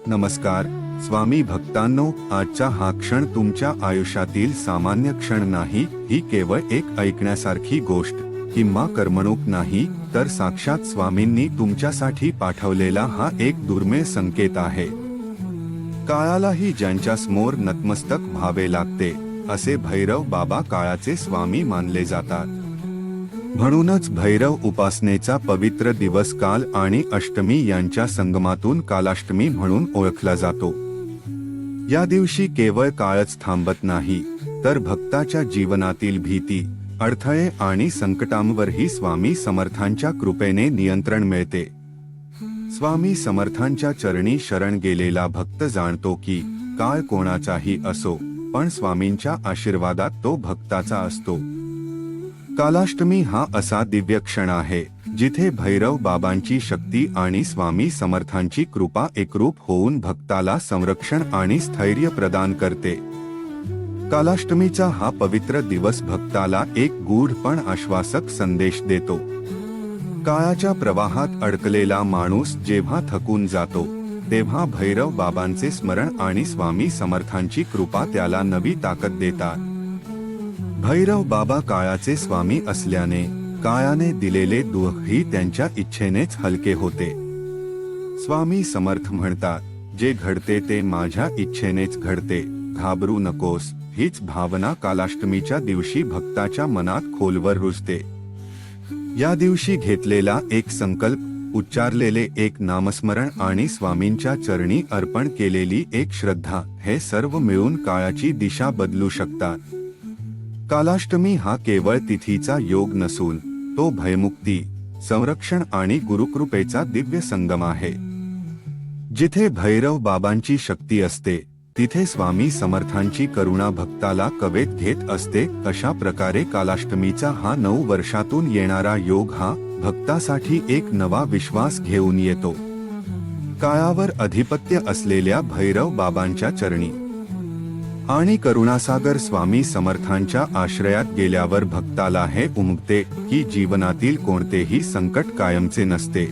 नमस्कार स्वामी भक्तांनो, आजचा हा क्षण तुमच्या आयुष्यातील सामान्य क्षण नाही, ही केवळ एक ऐकण्यासारखी गोष्ट किंवा करमणूक नाही, तर साक्षात स्वामींनी तुमच्यासाठी पाठवलेला हा एक दुर्मिळ संकेत आहे। काळालाही ज्यांच्या समोर नतमस्तक व्हावे लागते असे भैरव बाबा काळाचे स्वामी मानले जातात। म्हणूनच भैरव उपासनेचा पवित्र दिवस काल आणि अष्टमी यांच्या संगमातून कालाष्टमी म्हणून ओळखला जातो। या दिवशी केवळ काळच थांबत नाही, तर भक्ताच्या जीवनातील भीती, अडथळे आणि संकटांवरही स्वामी समर्थांच्या कृपेने नियंत्रण मिळते। स्वामी समर्थांच्या चरणी शरण गेलेला भक्त जाणतो की काळ कोणाचाही असो, पण स्वामींच्या आशीर्वादात तो भक्ताचा असतो। कालाष्टमी हा असा दिव्य क्षण आहे जिथे भैरव बाबांची शक्ती आणि स्वामी समर्थांची कृपा एकरूप होऊन भक्ताला संरक्षण आणि स्थैर्य प्रदान करते। कालाष्टमीचा हा पवित्र दिवस भक्ताला एक गूढ पण आश्वासक संदेश देतो। काळाच्या प्रवाहात अडकलेला माणूस जेव्हा थकून जातो, तेव्हा भैरव बाबांचे स्मरण आणि स्वामी समर्थांची कृपा त्याला नवी ताकद देतात। भैरव बाबा काळाचे स्वामी असल्याने काळाने दिलेले दुःखही त्यांच्या इच्छेनेच हलके होते। स्वामी समर्थ म्हणतात, जे घडते ते माझ्या इच्छेनेच घडते, घाबरू नकोस। हीच भावना कालाष्टमीच्या दिवशी भक्ताच्या मनात खोलवर रुजते। या दिवशी घेतलेला एक संकल्प, उच्चारलेले एक नामस्मरण आणि स्वामींच्या चरणी अर्पण केलेली एक श्रद्धा, हे सर्व मिळून काळाची दिशा बदलू शकतात। कालाष्टमी हा केवळ तिथीचा योग नसून तो भयमुक्ती, संरक्षण आणि गुरुकृपेचा दिव्य संगम आहे। जिथे भैरव बाबांची शक्ती असते, तिथे स्वामी समर्थांची करुणा भक्ताला कवेत घेत असते। अशा प्रकारे कालाष्टमीचा हा 9 वर्षातून येणारा योग हा भक्तासाठी एक नवा विश्वास घेऊन येतो। काळावर अधिपत्य असलेल्या भैरव बाबांच्या चरणी आणि करुणासागर स्वामी समर्थांच्या आश्रयात गेल्यावर भक्ताला हे उमगते की जीवनातील कोणतेही संकट कायमचे नसते।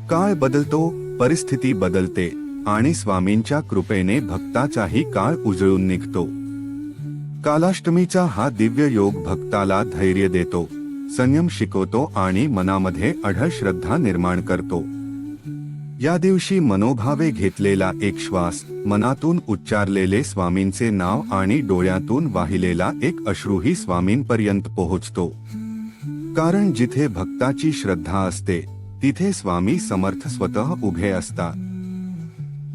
काळ बदलतो, परिस्थिती बदलते आणि स्वामींच्या कृपेने भक्ताचाही काळ उजळून निघतो। कालाष्टमीचा हा दिव्य योग भक्ताला धैर्य देतो, संयम शिकवतो आणि मनामध्ये अढळ श्रद्धा निर्माण करतो। या दिवशी मनोभावे घेतलेला एक श्वास, मनातून उच्चारलेले स्वामींचे नाव आणि डोळ्यातून वाहिलेला एक अश्रूही स्वामींपर्यंत पोहोचतो। कारण जिथे भक्ताची श्रद्धा असते, तिथे स्वामी समर्थ स्वतः उभे असतात।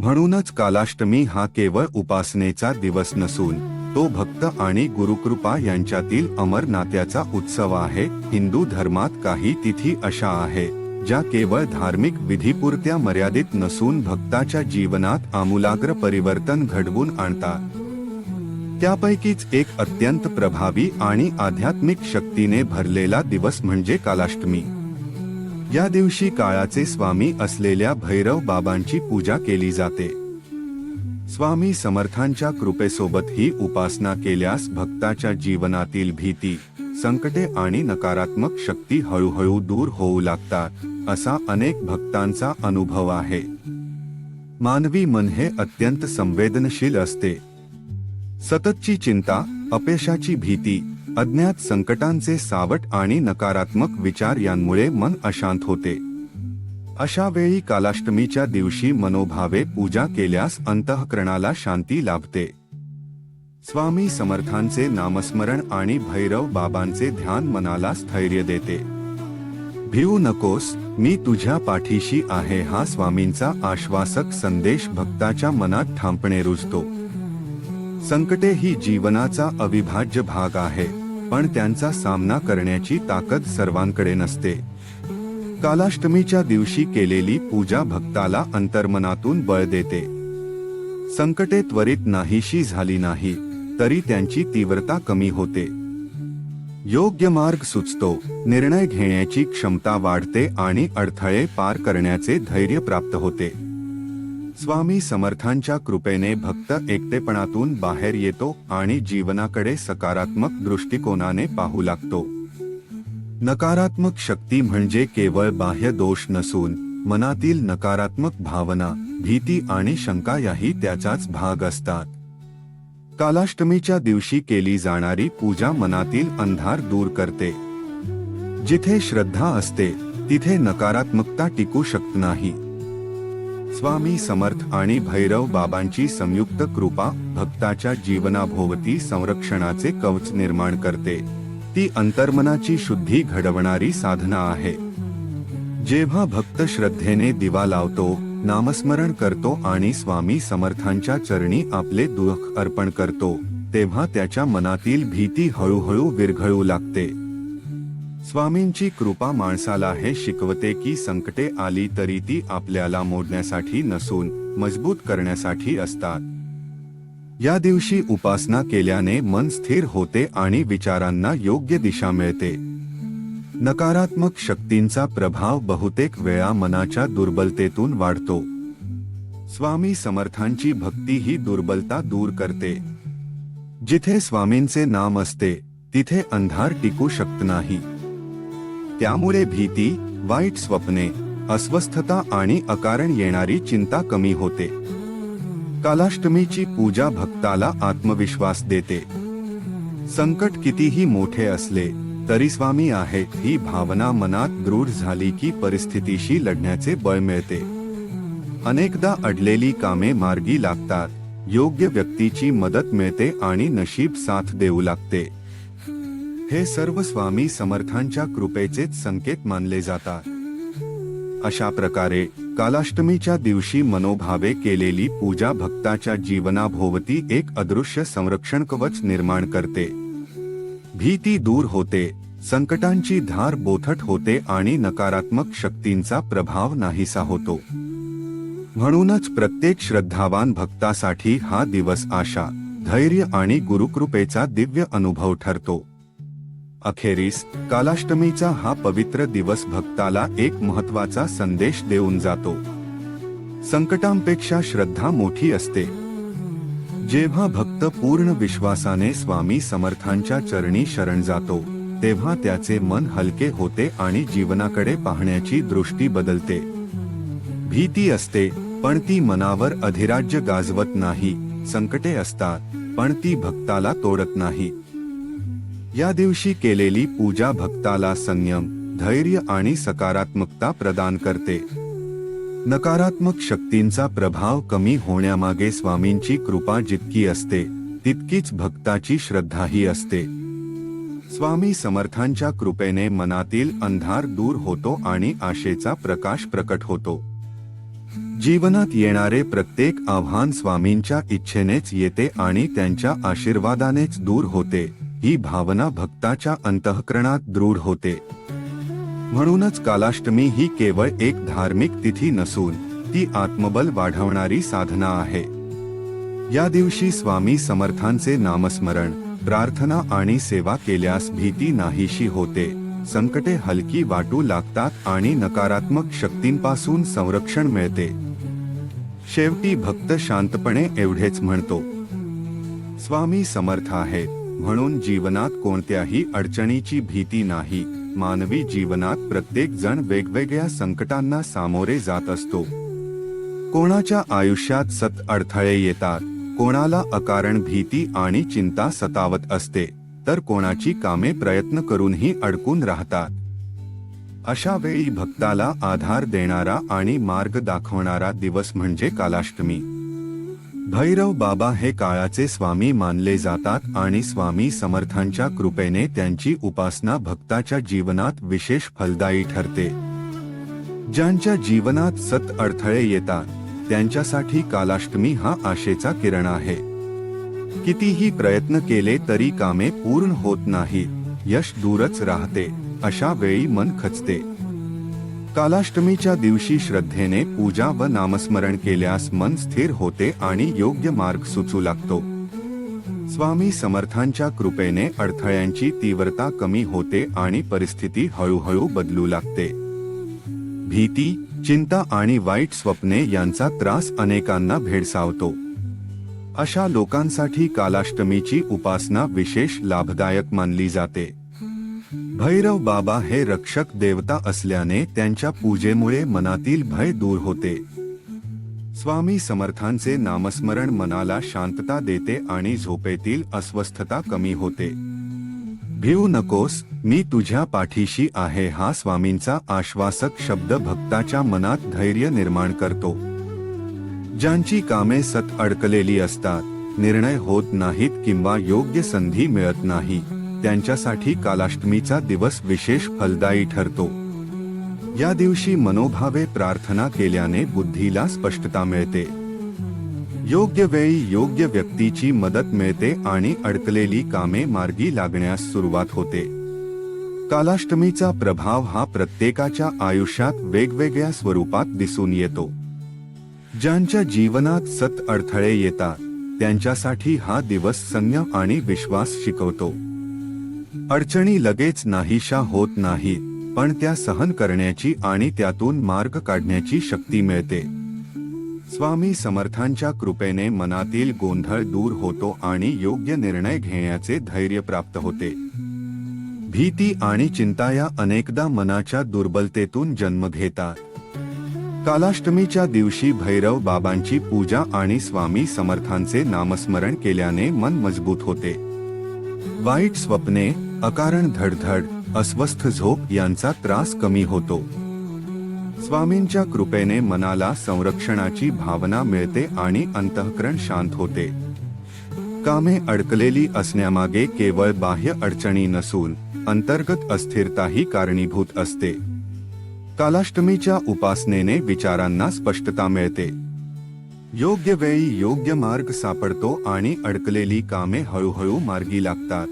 म्हणूनच कालाष्टमी हा केवळ उपासनेचा दिवस नसून तो भक्त आणि गुरुकृपा यांच्यातील अमर नात्याचा उत्सव आहे। हिंदू धर्मात काही तिथी अशा आहे ज्या केवळ धार्मिक विधीपुरत्या मर्यादित नसून भक्ताच्या जीवनात आमूलाग्र परिवर्तन घडवून आणतात। त्यापैकीच एक अत्यंत प्रभावी आणि आध्यात्मिक शक्तीने भरलेला दिवस म्हणजे कालाष्टमी। या दिवशी काळाचे स्वामी असलेल्या भैरव बाबांची पूजा केली जाते। स्वामी समर्थांच्या कृपेसोबत ही उपासना केल्यास भक्ताच्या जीवनातील भीती, संकटे आणि नकारात्मक शक्ती हळूहळू दूर होऊ लागतात, असा अनेक भक्तांचा अनुभव आहे। मानवी मन हे अत्यंत संवेदनशील असते। सततची चिंता, अपयशाची भीती, अज्ञात संकटांचे सावट आणि नकारात्मक विचार यांमुळे मन अशांत होते। अशा वेळी कालाष्टमीच्या दिवशी मनोभावे पूजा केल्यास अंतःकरणाला शांती लाभते। स्वामी समर्थांचे नामस्मरण आणि भैरव बाबांचे ध्यान मनाला स्थैर्य देते। भिवू नकोस, मी तुझ्या पाठीशी आहे हा स्वामींचा आश्वासक संदेश भक्ताच्या मनात ठामपणे रुजतो। संकटे ही जीवनाचा अविभाज्य भाग आहे, पण त्यांचा सामना करण्याची ताकद सर्वांकडे नसते। कालाष्टमीच्या दिवशी केलेली पूजा भक्ताला अंतर्मनातून बळ देते। संकटे त्वरित नाहीशी झाली नाही, तरी त्यांची तीव्रता कमी होते। योग्य मार्ग सुचतो, निर्णय घेण्याची क्षमता वाढते आणि अडथळे पार करण्याचे धैर्य प्राप्त होते। स्वामी समर्थांच्या कृपेने भक्त एकटेपणातून बाहेर येतो आणि जीवनाकडे सकारात्मक दृष्टिकोनाने पाहू लागतो। नकारात्मक शक्ती म्हणजे केवळ बाह्य दोष नसून मनातील नकारात्मक भावना, भीती आणि शंका याही त्याचाच भाग असतात. कालाष्टमीच्या दिवशी केली जाणारी पूजा मनातील अंधार दूर करते. जिथे श्रद्धा असते तिथे नकारात्मकता टिकू शकत नाही. स्वामी समर्थ आणि भैरव बाबांची संयुक्त कृपा भक्ताच्या जीवनाभोवती संरक्षणाचे कवच निर्माण करते. ती अंतर्मनाची शुद्धी घडवणारी साधना आहे. जेव्हा भक्त श्रद्धेने दिवा लावतो, नामस्मरण करतो आणि स्वामी समर्थांच्या चरणी आपले दुःख अर्पण करतो, तेव्हा त्याच्या मनातील भीती हळूहळू विरघळू लागते. स्वामींची कृपा माणसाला हे शिकवते की संकटे आली तरी ती आपल्याला मोडण्यासाठी नसून मजबूत करण्यासाठी असतात. या दिवशी उपासना केल्याने मन स्थिर होते आणि विचारांना योग्य दिशा मिळते. नकारात्मक शक्तींचा प्रभाव बहुतेक वेळा मनाच्या दुर्बलतेतून वाढतो. स्वामी समर्थांची भक्ती ही दुर्बलता दूर करते. जिथे स्वामींचे नाम असते तिथे अंधार टिकू शकत नाही. त्यामुळे भीती, वाईट स्वप्ने, अस्वस्थता आणि अकारण येणारी चिंता कमी होते. कालाष्टमीची पूजा भक्ताला आत्मविश्वास देते. संकट कितीही मोठे असले तरी स्वामी आहेत ही भावना मनात दृढ झाली की परिस्थितीशी लढण्याचे बळ मिळते. अनेकदा अडलेली कामे मार्गी लागतात, योग्य व्यक्तीची मदत मिळते आणि नशीब साथ देऊ लागते. हे सर्व स्वामी समर्थांच्या कृपेचेच संकेत मानले जातात. अशा प्रकारे कालाष्टमीच्या दिवशी मनोभावे केलेली पूजा भक्ताच्या जीवनाभोवती एक अदृश्य संरक्षण कवच निर्माण करते. भीती दूर होते, संकटांची धार बोथट होते आणि नकारात्मक शक्तींचा प्रभाव नाहीसा होतो. म्हणूनच प्रत्येक श्रद्धावान भक्तासाठी हा दिवस आशा, धैर्य आणि गुरुकृपेचा दिव्य अनुभव ठरतो. अखेरीस कालाष्टमीचा हा पवित्र दिवस भक्ताला एक महत्त्वाचा संदेश देऊन जातो. संकटांपेक्षा श्रद्धा मोठी असते. जेव्हा भक्त पूर्ण विश्वासाने स्वामी समर्थांच्या चरणी शरण जातो, तेव्हा त्याचे मन हलके होते आणि जीवनाकडे पाहण्याची दृष्टी बदलते. भीती असते पण ती मनावर अधिराज्य गाजवत नाही. संकटे असतात पण ती भक्ताला तोडत नाही. या दिवशी केलेली पूजा भक्ताला संयम, धैर्य आणि सकारात्मकता प्रदान करते. नकारात्मक शक्तींचा प्रभाव कमी होण्यामागे स्वामींची कृपा जितकी असते तितकीच भक्ताची श्रद्धाही असते. स्वामी समर्थांच्या कृपेने मनातील अंधार दूर होतो आणि आशेचा प्रकाश प्रकट होतो. जीवनात येणारे प्रत्येक आव्हान स्वामींच्या इच्छेनेच येते आणि त्यांच्या आशीर्वादानेच दूर होते. ही भावना भक्ताच्या अंतःकरणात दृढ होते. म्हणूनच कालाष्टमी ही केवळ एक धार्मिक तिथी नसून ती आत्मबल वाढवणारी साधना आहे. या दिवशी स्वामी समर्थांचे नामस्मरण, प्रार्थना आणि सेवा केल्यास भीती नाहीशी होते, संकटे हलकी वाटू लागतात आणि नकारात्मक शक्तींपासून संरक्षण मिळते. शेवटी भक्त शांतपणे एवढेच म्हणतो, स्वामी समर्थ आहेत म्हणून जीवनात कोणत्याही अडचणीची भीती नाही. मानवी जीवनात प्रत्येक जण वेगवेगळ्या संकटांना सामोरे जात असतो. कोणाच्या आयुष्यात सतत अडथळे येतात, कोणाला अकारण भीती आणि चिंता सतावत असते, तर कोणाची कामे प्रयत्न करूनही अडकून राहतात. अशा वेळी भक्ताला आधार देणारा आणि मार्ग दाखवणारा दिवस म्हणजे कालाष्टमी. भैरव बाबा हे काळाचे स्वामी मानले जातात आणि स्वामी समर्थांच्या कृपेने त्यांची उपासना भक्ताच्या जीवनात विशेष फलदायी ठरते. ज्यांच्या जीवनात सतत अडथळे येतात त्यांच्यासाठी कालाष्टमी हा आशेचा किरण आहे. कितीही प्रयत्न केले तरी कामे पूर्ण होत नाहीत, यश दूरच राहते. अशा वेळी मन खचते. कालाष्टमीच्या दिवशी श्रद्धेने पूजा व नामस्मरण केल्यास मन स्थिर होते आणि योग्य मार्ग सुचू लागतो. स्वामी समर्थांच्या कृपेने अडथळ्यांची तीव्रता कमी होते आणि परिस्थिती हळूहळू बदलू लागते. भीती, चिंता आणि वाईट स्वप्ने यांचा त्रास अनेकांना भेडसावतो. अशा लोकांसाठी कालाष्टमीची उपासना विशेष लाभदायक मानली जाते. भैरव बाबा हे रक्षक देवता असल्याने त्यांच्या पूजेमुळे मनातील भय दूर होते. स्वामी समर्थांचे नामस्मरण मनाला शांतता देते आणि झोपेतील अस्वस्थता कमी होते. भिवू नकोस, मी तुझ्या पाठीशी आहे हा स्वामींचा आश्वासक शब्द भक्ताच्या मनात धैर्य निर्माण करतो. ज्यांची कामे अडकलेली असतात, निर्णय होत नाहीत किंवा योग्य संधी मिळत नाही, त्यांच्यासाठी कालाष्टमीचा दिवस विशेष फलदायी ठरतो. या दिवशी मनोभावे प्रार्थना केल्याने बुद्धीला स्पष्टता मिळते. योग्य वेळी योग्य व्यक्तीची मदत मिळते आणि अडकलेली कामे मार्गी लागण्यास सुरुवात होते. कालाष्टमीचा प्रभाव हा प्रत्येकाच्या आयुष्यात वेगवेगळ्या स्वरूपात दिसून येतो. ज्यांच्या जीवनात अडथळे येतात, त्यांच्यासाठी हा दिवस संयम आणि विश्वास शिकवतो. अडचणी लगेच नाहीशा होत नाहीत, पण त्या सहन करण्याची आणि त्यातून मार्ग काढण्याची शक्ती मिळते. स्वामी समर्थांच्या कृपेने मनातील गोंधळ दूर होतो आणि योग्य निर्णय घेण्याचे धैर्य प्राप्त होते. भीती आणि चिंता या अनेकदा मनाच्या दुर्बलतेतून जन्म घेतात. कालाष्टमीच्या दिवशी भैरव बाबांची पूजा आणि स्वामी समर्थांचे नामस्मरण केल्याने मन मजबूत होते. वाईट स्वप्ने, अकारण धडधड, अस्वस्थ झोप यांचा त्रास कमी होतो. स्वामींच्या कृपेने मनाला संरक्षणाची भावना मिळते आणि अंतःकरण शांत होते. कामे अडकलेली असण्यामागे केवळ बाह्य अडचणी नसून अंतर्गत अस्थिरताही कारणीभूत असते. कालाष्टमीच्या उपासनेने विचारांना स्पष्टता मिळते. योग्य वेळी योग्य मार्ग सापडतो आणि अडकलेली कामे हळूहळू मार्गी लागतात.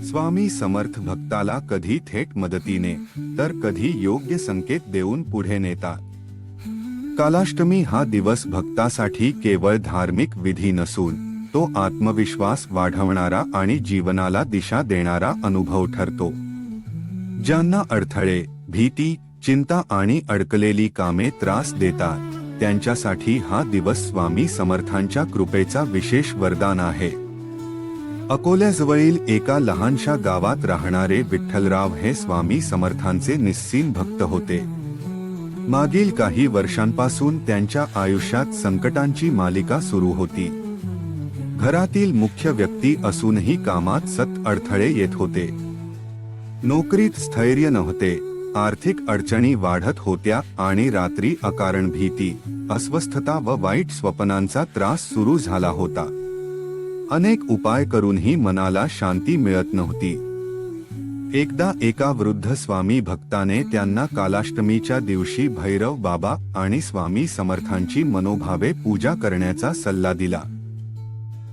स्वामी समर्थ भक्ताला कधी थेट मदतीने तर कधी योग्य संकेत देऊन पुढे नेतात. कालाष्टमी हा दिवस भक्तासाठी केवळ धार्मिक विधी नसून तो आत्मविश्वास वाढवणारा आणि जीवनाला दिशा देणारा अनुभव ठरतो. ज्यांना अडथळे, भीती, चिंता आणि अडकलेली कामे त्रास देतात, त्यांच्यासाठी हा दिवस स्वामी समर्थांच्या कृपेचा विशेष वरदान आहे. अकोल्याजवळील एका लहानशा गावात राहणारे विठ्ठलराव हे स्वामी समर्थांचे निस्सीम भक्त होते. मागील काही वर्षांपासून त्यांच्या आयुष्यात संकटांची मालिका सुरू होती. घरातील मुख्य व्यक्ती असूनही कामात अडथळे येत होते. नोकरीत स्थैर्य नव्हते, आर्थिक अडचणी वाढत होत्या आणि रात्री अकारण भीती, अस्वस्थता व वाईट स्वप्नांचा त्रास सुरू झाला होता. अनेक उपाय करूनही मनाला शांती मिळत नव्हती. एकदा एका वृद्ध स्वामी भक्ताने त्यांना कालाष्टमीच्या दिवशी भैरव बाबा आणि स्वामी समर्थांची मनोभावे पूजा करण्याचा सल्ला दिला.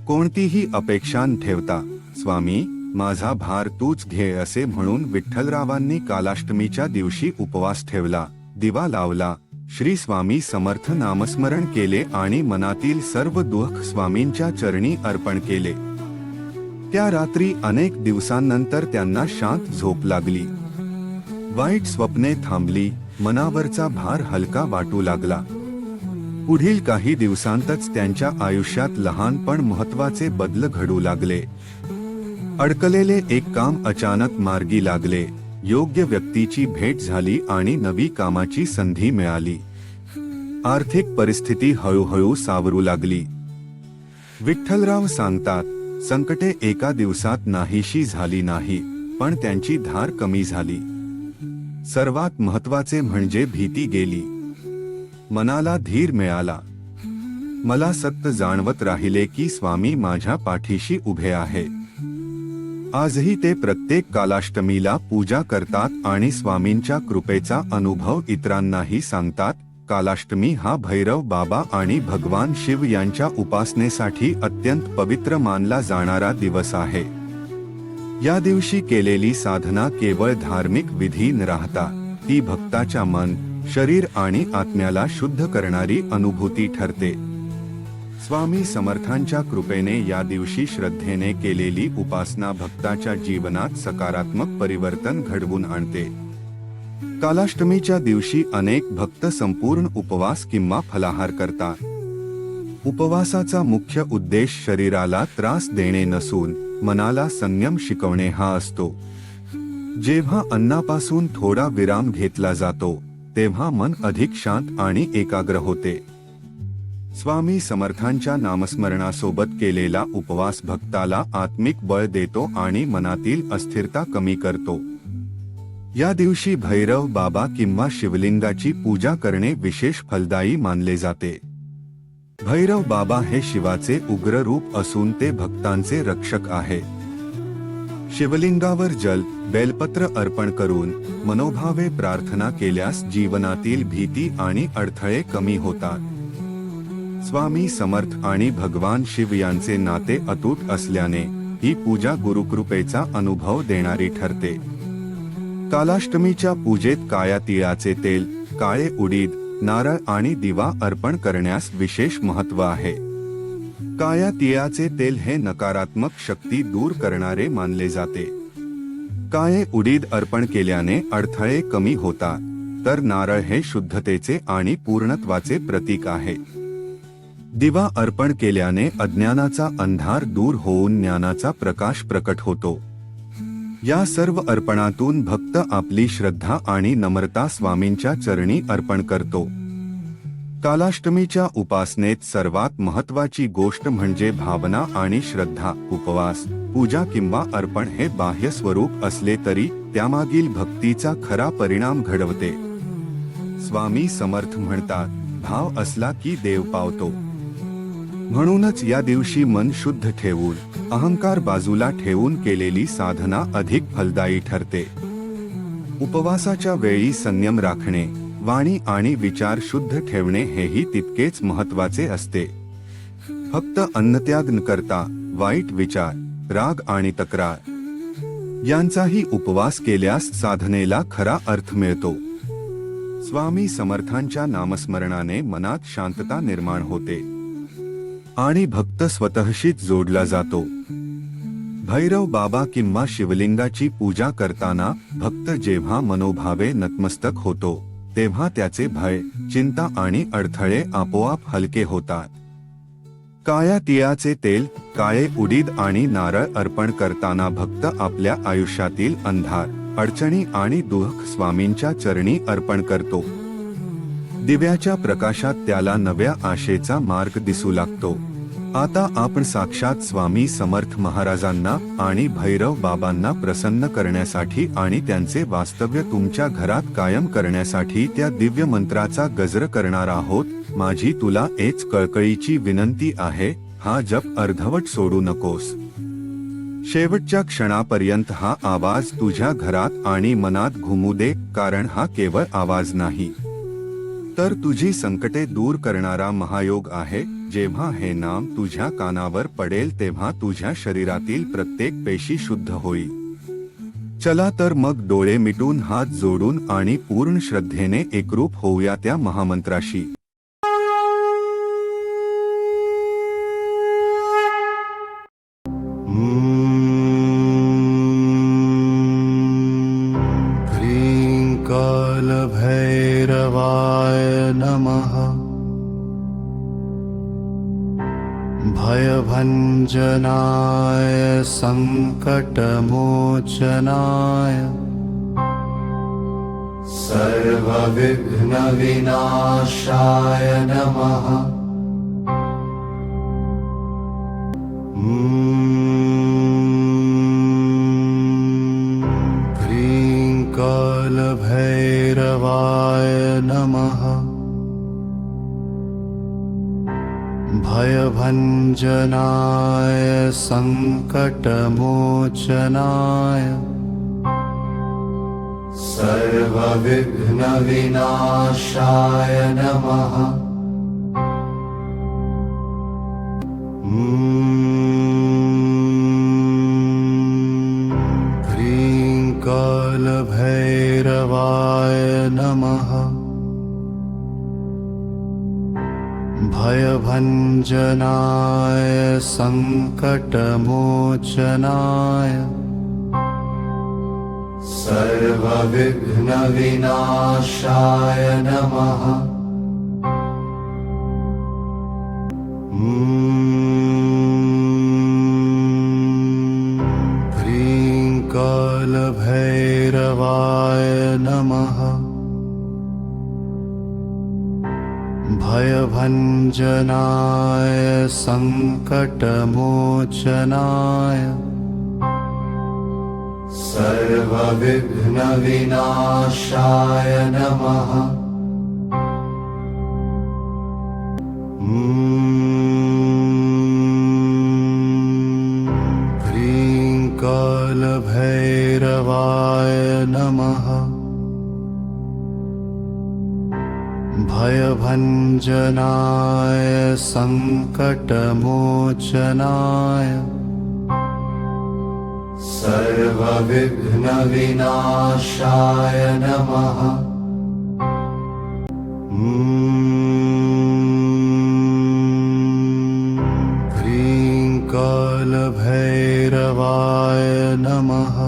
कोणतीही अपेक्षा न ठेवता, स्वामी, माझा भार तूच घे असे म्हणून विठ्ठलरावांनी कालाष्टमीच्या दिवशी उपवास ठेवला, दिवा लावला, श्री स्वामी समर्थ नामस्मरण केले आणि मनातील सर्व दुःख स्वामींच्या चरणी अर्पण केले. त्या रात्री अनेक दिवसांनंतर त्यांना शांत झोप लागली. वाईट स्वप्ने थांबली, मनावरचा भार हलका वाटू लागला. पुढील काही दिवसांतच त्यांच्या आयुष्यात लहान पण महत्वाचे बदल घडू लागले. अडकलेले एक काम अचानक मार्गी लागले, योग्य व्यक्तीची भेट झाली आणि नवी कामाची संधी मिळाली. आर्थिक परिस्थिती हळूहळू सावरू लागली. विठ्ठलराव सांगतात, संकटे एका दिवसात नाहीशी झाली नाही, पण त्यांची धार कमी झाली. सर्वात महत्वाचे म्हणजे भीती गेली. मनाला धीर मिळाला. मला सत्य जाणवत राहिले की स्वामी माझ्या पाठीशी उभे आहे. आजही ते प्रत्येक कालाष्टमीला पूजा करतात आणि स्वामींच्या कृपेचा अनुभव इतरांनाही सांगतात. कालाष्टमी हा भैरव बाबा आणि भगवान शिव यांच्या उपासनेसाठी अत्यंत पवित्र मानला जाणारा दिवस आहे. या दिवशी केलेली साधना केवळ धार्मिक विधी न राहता ती भक्ताच्या मन, शरीर आणि आत्म्याला शुद्ध करणारी अनुभूती ठरते. स्वामी समर्थांच्या कृपेने या दिवशी श्रद्धेने केलेली उपासना भक्ताच्या जीवनात सकारात्मक परिवर्तन घडवून आणते. कालाष्टमीच्या दिवशी अनेक भक्त संपूर्ण उपवास किंवा फलाहार करतात. उपवासाचा मुख्य उद्देश शरीराला त्रास देणे नसून मनाला संयम शिकवणे हा असतो. जेव्हा अन्नापासून थोडा विराम घेतला जातो, तेव्हा मन अधिक शांत आणि एकाग्र होते. स्वामी समर्थांच्या नामस्मरणासोबत केलेला उपवास भक्ताला आत्मिक बळ देतो आणि मनातील अस्थिरता कमी करतो. या दिवशी भैरव बाबा किंवा शिवलिंगाची पूजा करणे विशेष फलदायी मानले जाते. भैरव बाबा हे शिवाचे उग्र रूप असून ते भक्तांचे रक्षक आहे. शिवलिंगावर जल, बेलपत्र अर्पण करून मनोभावे प्रार्थना केल्यास जीवनातील भीती आणि अडथळे कमी होतात. स्वामी समर्थ आणि भगवान शिव यांचे नाते अतूट असल्याने ही पूजा गुरुकृपेचा अनुभव देणारी ठरते. कालाष्टमीच्या पूजेत काळ्या तिळाचे तेल, काळे उडीद, नारळ आणि दिवा अर्पण करण्यास विशेष महत्त्व आहे. काळ्या तिळाचे तेल हे नकारात्मक शक्ती दूर करणारे मानले जाते. काळे उडीद अर्पण केल्याने अडथळे कमी होतात, तर नारळ हे शुद्धतेचे आणि पूर्णत्वाचे प्रतीक आहे. दिवा अर्पण केल्याने अज्ञानाचा अंधार दूर होऊन ज्ञानाचा प्रकाश प्रकट होतो. या सर्व अर्पणातून भक्त आपली श्रद्धा आणि नम्रता स्वामींच्या चरणी अर्पण करतो. कालाष्टमीच्या उपासनेत सर्वात महत्त्वाची गोष्ट म्हणजे भावना आणि श्रद्धा. उपवास, पूजा किंवा अर्पण हे बाह्य स्वरूप असले तरी त्यामागील भक्तीचा खरा परिणाम घडवते. स्वामी समर्थ म्हणतात, भाव असला की देव पावतो. म्हणूनच या दिवशी मन शुद्ध ठेवून, अहंकार बाजूला ठेवून केलेली साधना अधिक फलदायी ठरते. उपवासाच्या वेळी संयम राखणे, वाणी आणि विचार शुद्ध ठेवणे हेही तितकेच महत्त्वाचे असते. फक्त अन्नत्याग न करता वाईट विचार, राग आणि तक्रार यांचाही उपवास केल्यास साधनेला खरा अर्थ मिळतो. स्वामी समर्थांच्या नामस्मरणाने मनात शांतता निर्माण होते आणि भक्त स्वतःशीच जोडला जातो. भैरव बाबा किंवा शिवलिंगाची पूजा करताना भक्त जेव्हा मनोभावे नतमस्तक होतो, तेव्हा त्याचे भय, चिंता आणि अडथळे आपोआप हलके होतात. काळ्या तिळाचे तेल, काळे उडीद आणि नारळ अर्पण करताना भक्त आपल्या आयुष्यातील अंधार, अडचणी आणि दुःख स्वामींच्या चरणी अर्पण करतो. दिव्याच्या प्रकाशात त्याला नव्या आशेचा मार्ग दिसू लागतो. आता आपण साक्षात स्वामी समर्थ महाराजांना आणि भैरव बाबांना प्रसन्न करण्यासाठी आणि त्यांचे वास्तव्य तुमच्या घरात कायम करण्यासाठी त्या दिव्य मंत्राचा गजर करणार आहोत. माझी तुला एच कळकळीची विनंती आहे, हा जप अर्धवट सोडू नकोस. शेवटच्या क्षणापर्यंत हा आवाज तुझ्या घरात आणि मनात घुमू दे, कारण हा केवळ आवाज नाही, तर तुझी संकटे दूर करणारा महायोग आहे. जेव्हा हे नाम तुझ्या कानावर पडेल तेव्हा तुझ्या शरीरातील प्रत्येक पेशी शुद्ध होईल. चला तर मग डोळे मिटून हात जोडून आणि पूर्ण श्रद्धेने एकरूप होऊया त्या महामंत्राशी. ह्रीं कालभैरवाय नमः. भयभञ्जनाय सङ्कटमोचनाय सर्वविघ्नविनाशाय नमः. ह्रीं कालभैरवाय नमः. भयभञ्जनाय सङ्कटमोचनाय सर्वविघ्नविनाशाय नमः. ह्रीं कालभैरवाय नमः. भयभञ्जनाय सङ्कटमोचनाय सर्वविघ्नविनाशाय नमः. ह्रीं कालभैरवाय नमः. भयभञ्जनाय भयभञ्जनाय सङ्कटमोचनाय सर्वविघ्नविनाशाय नमः। ह्रीं कालभैरवाय नमः। भयभञ्जनाय सङ्कटमोचनाय सर्वविघ्नविनाशाय नमः। ह्रीं कालभैरवाय नमः।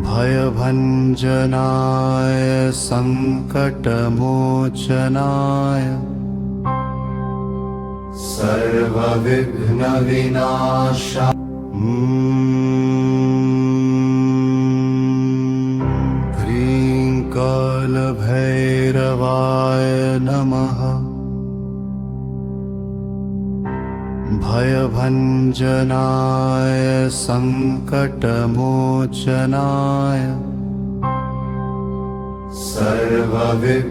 भयभञ्जनाय सङ्कटमोचनाय सर्वविघ्नविनाशाय ह्रीं कालभैरवाय नमः। भयभञ्जनाय सङ्कटमोचनाय सर्वविघ्नविनाशाय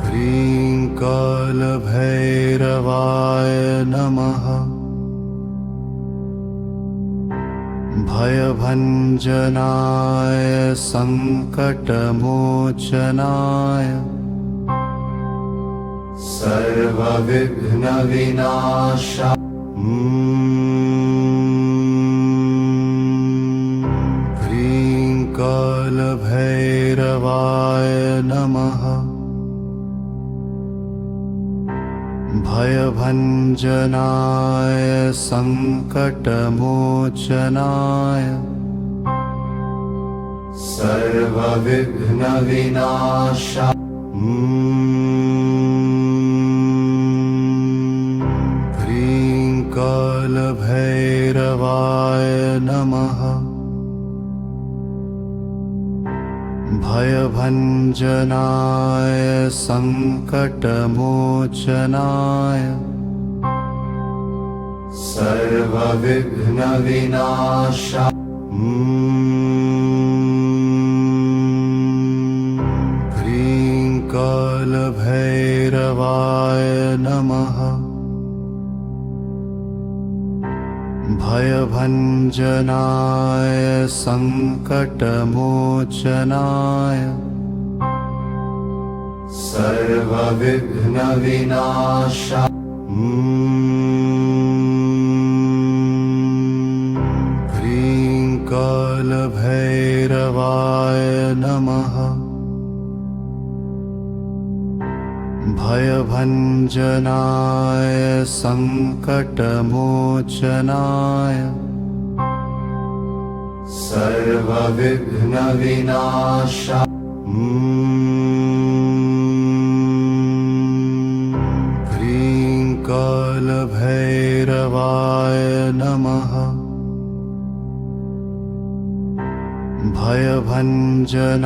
ह्रीं कालभैरवाय नमः। भयभञ्जनाय सङ्कटमोचनाय सर्वविघ्नविनाशाय ह्रीं कालभैरवाय नमः। भयभञ्जनाय सङ्कटमोचनाय सर्वविघ्नविनाशाय ह्रीं कालभैरवाय नमः। भयभञ्जनाय सङ्कटमोचनाय सर्वविघ्नविनाशाय ह्रीं कालभैरवाय नमः। भयभञ्जनाय सङ्कटमोचनाय सर्वविघ्नविनाशाय ह्रीं कालभैरवाय नमः। भयभञ्जनाय सङ्कटमोचनाय सर्वविघ्नविनाशाय ह्रीं कालभैरवाय नमः। भयभञ्जनाय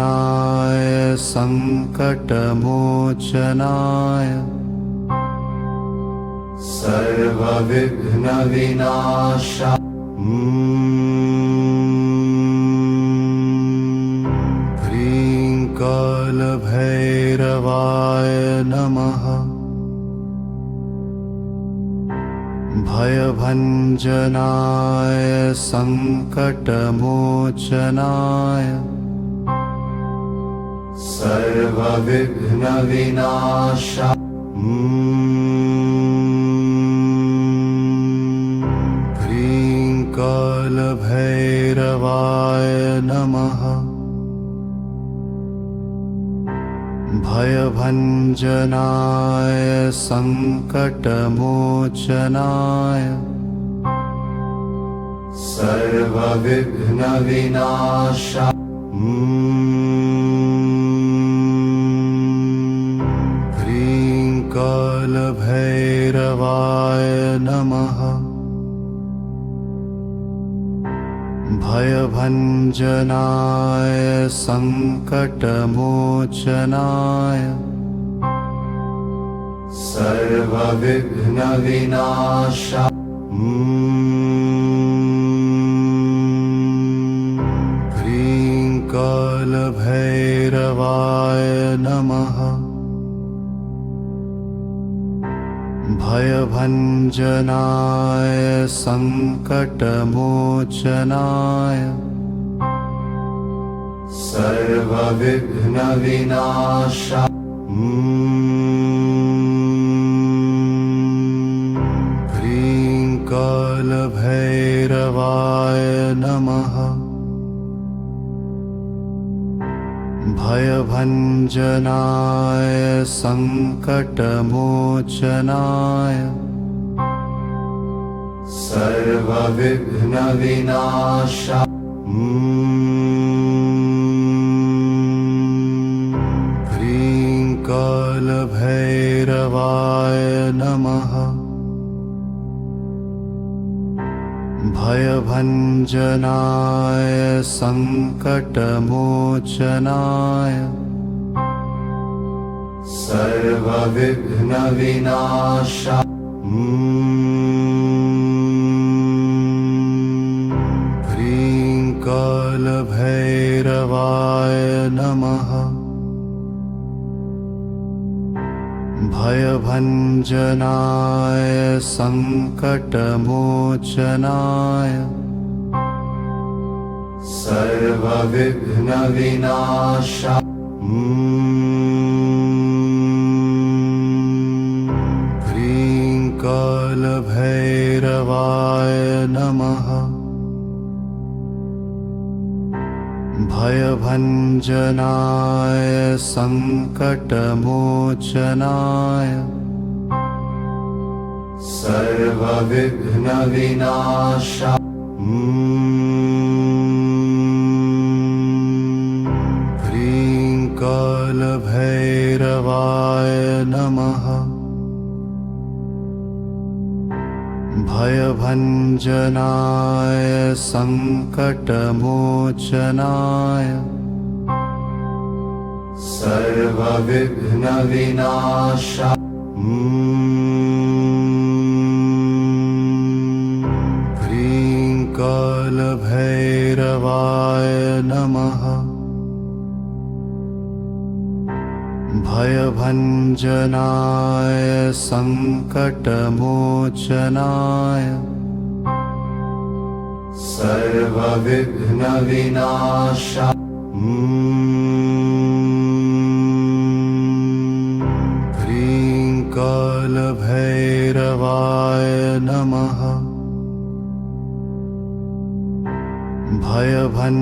सङ्कटमोचनाय सर्वविघ्नविनाशाय ह्रीं कालभैरवाय नमः। भयभञ्जनाय सङ्कटमोचनाय सर्वविघ्नविनाशाय ह्रीं कालभैरवाय नमः। भयभञ्जनाय सङ्कटमोचनाय सर्वविघ्नविनाशाय ह्रीं कालभैरवाय नमः। भयभञ्जनाय भयभञ्जनाय सङ्कटमोचनाय सर्वविघ्नविनाशाय ह्रीं कालभैरवाय नमः। भयभञ्जनाय सङ्कटमोचनाय सर्वविघ्नविनाशाय ह्रीं कालभैरवाय नमः। भयभञ्जनाय सङ्कटमोचनाय सर्वविघ्नविनाशाय ह्रीं कालभैरवाय नमः। भयभञ्जनाय सङ्कटमोचनाय सर्वविघ्नविनाशाय ह्रीं कालभैरवाय नमः। भयभञ्जनाय सङ्कटमोचनाय सर्वविघ्नविनाशाय ह्रीं कालभैरवाय नमः। भयभञ्जनाय सङ्कटमोचनाय सर्वविघ्नविनाशाय ह्रीं कालभैरवाय नमः। भयभञ्जनाय सङ्कटमोचनाय सर्वविघ्नविनाशाय ह्रीं कालभैरवाय नमः। भयभञ्जनाय सङ्कटमोचनाय सर्वविघ्नविनाशाय ह्रीं कालभैरवाय नमः।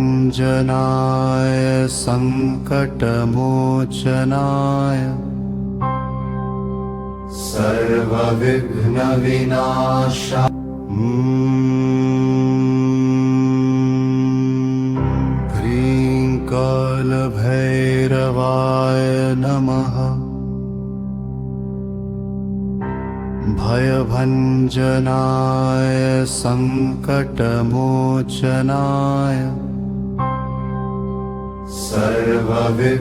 भयभञ्जनाय सङ्कटमोचनाय सर्वविघ्नविनाशाय ह्रीं कालभैरवाय नमः। भयभञ्जनाय सङ्कटमोचनाय सर्वविघ्नविनाशाय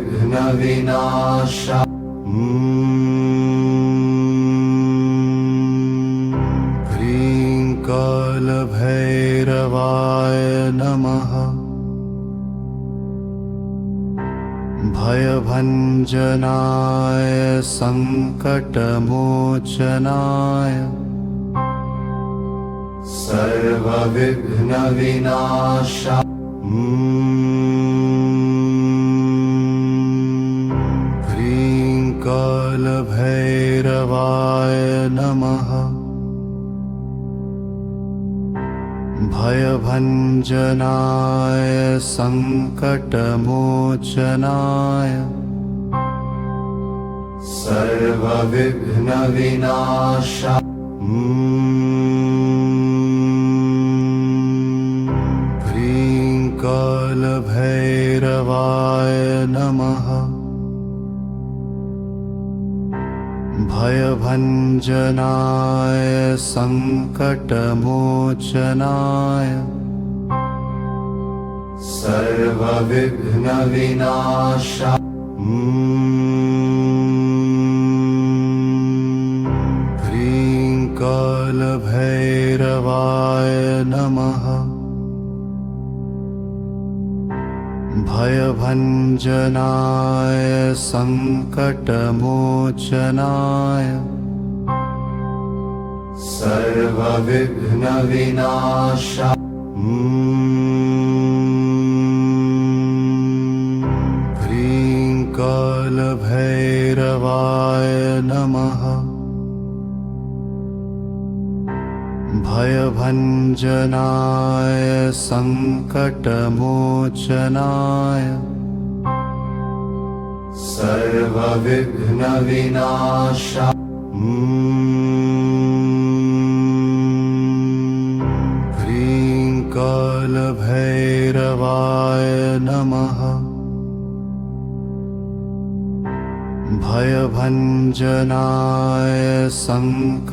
ह्रीं कालभैरवाय नमः। भयभञ्जनाय सङ्कटमोचनाय सर्वविघ्नविनाशाय ह्रीं कालभैरवाय नमः। भयभञ्जनाय सङ्कटमोचनाय सर्वविघ्नविनाशाय ह्रीं कालभैरवाय नमः। भयभञ्जनाय सङ्कटमोचनाय सर्वविघ्नविनाशाय ह्रीं कालभैरवाय नमः। भयभञ्जनाय सङ्कटमोचनाय सर्वविघ्नविनाशाय ह्रीं कालभैरवाय नमः। भयभञ्जनाय सङ्कटमोचनाय सर्वविघ्नविनाशाय ह्रीं कालभैरवाय नमः। भयभञ्जनाय सङ्कटमोचनाय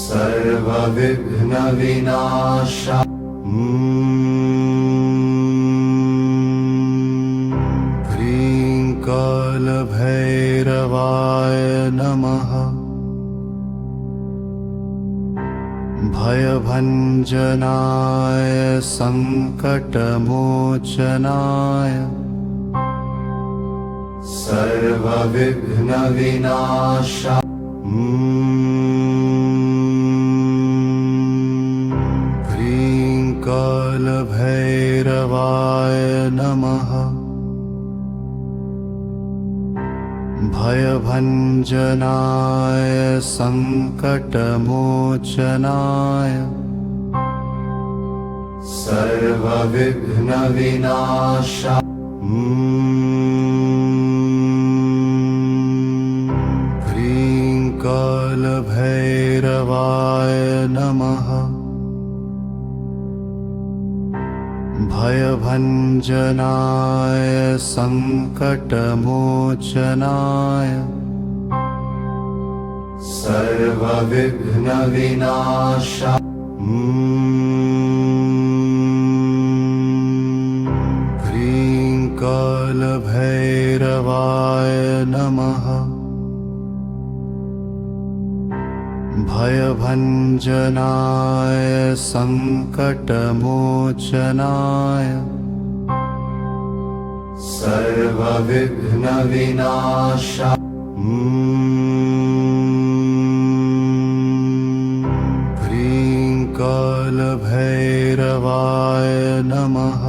सर्वविघ्नविनाशाय ह्रीं कालभैरवाय नमः। भयभञ्जनाय सङ्कटमोचनाय सर्वविघ्नविनाशाय ह्रीं कालभैरवाय नमः। भयभञ्जनाय सङ्कटमोचनाय सर्वविघ्नविनाशाय ह्रीं कालभैरवाय नमः। भयभञ्जनाय सङ्कटमोचनाय सर्वविघ्नविनाशाय ह्रीं कालभैरवाय नमः। भयभञ्जनाय सङ्कटमोचनाय सर्वविघ्नविनाशाय ह्रीं कालभैरवाय नमः।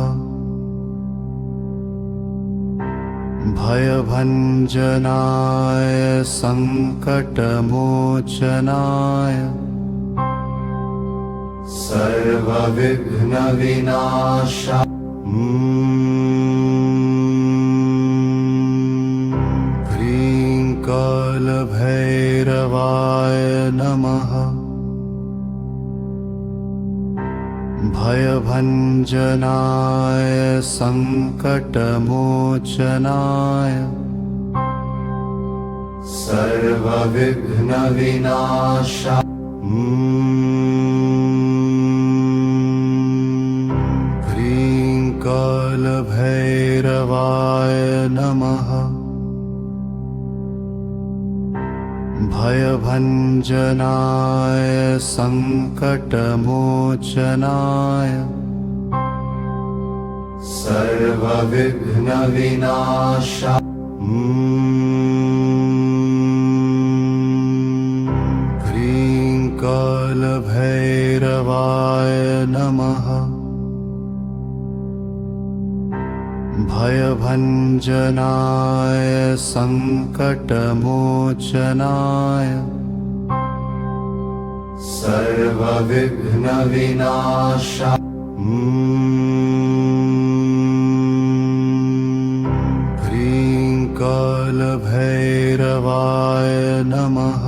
भयभञ्जनाय सङ्कटमोचनाय सर्वविघ्नविनाशाय ह्रीं कालभैरवाय नमः। भयभञ्जनाय सङ्कटमोचनाय सर्वविघ्नविनाशाय ह्रीं कालभैरवाय नमः। भयभञ्जनाय सङ्कटमोचनाय सर्वविघ्नविनाशाय ह्रीं कालभैरवाय नमः। भयभञ्जनाय सङ्कटमोचनाय सर्वविघ्नविनाशाय ह्रीं कालभैरवाय नमः।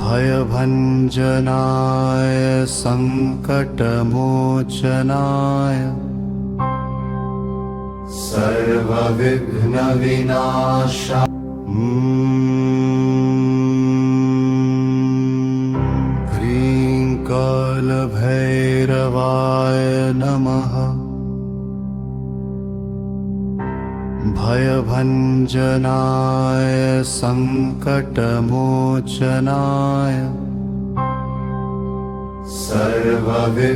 भयभञ्जनाय सङ्कटमोचनाय सर्वविघ्नविनाशाय कालभैरवाय नमः। भयभञ्जनाय सङ्कटमोचनाय सर्वविघ्नविनाशाय